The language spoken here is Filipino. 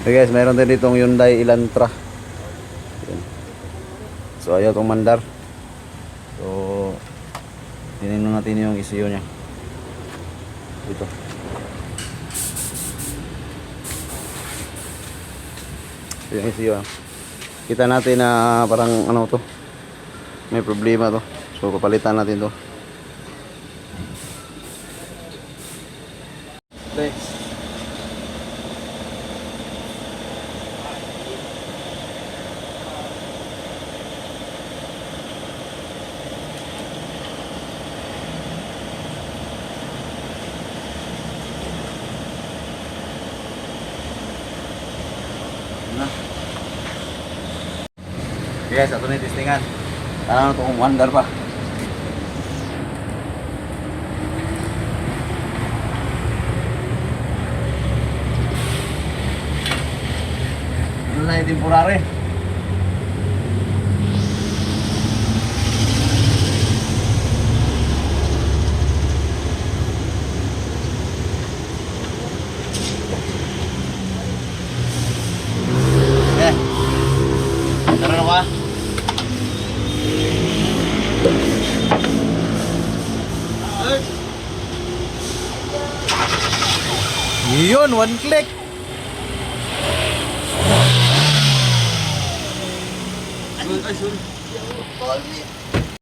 Okay guys, mayroon din ditong Hyundai Elantra. Yan. So ayaw itong mandar. So tinignan natin yung ECU nya. Dito. Ito yung ECU. Kita natin na parang ano to, may problema to. So papalitan natin to. Next. Okay guys, ato na yung testingan. Tangan ito kung wonder pa. Ano na yung temporary? Okay. Tara na ba? Yun, one click. Ay, sorry.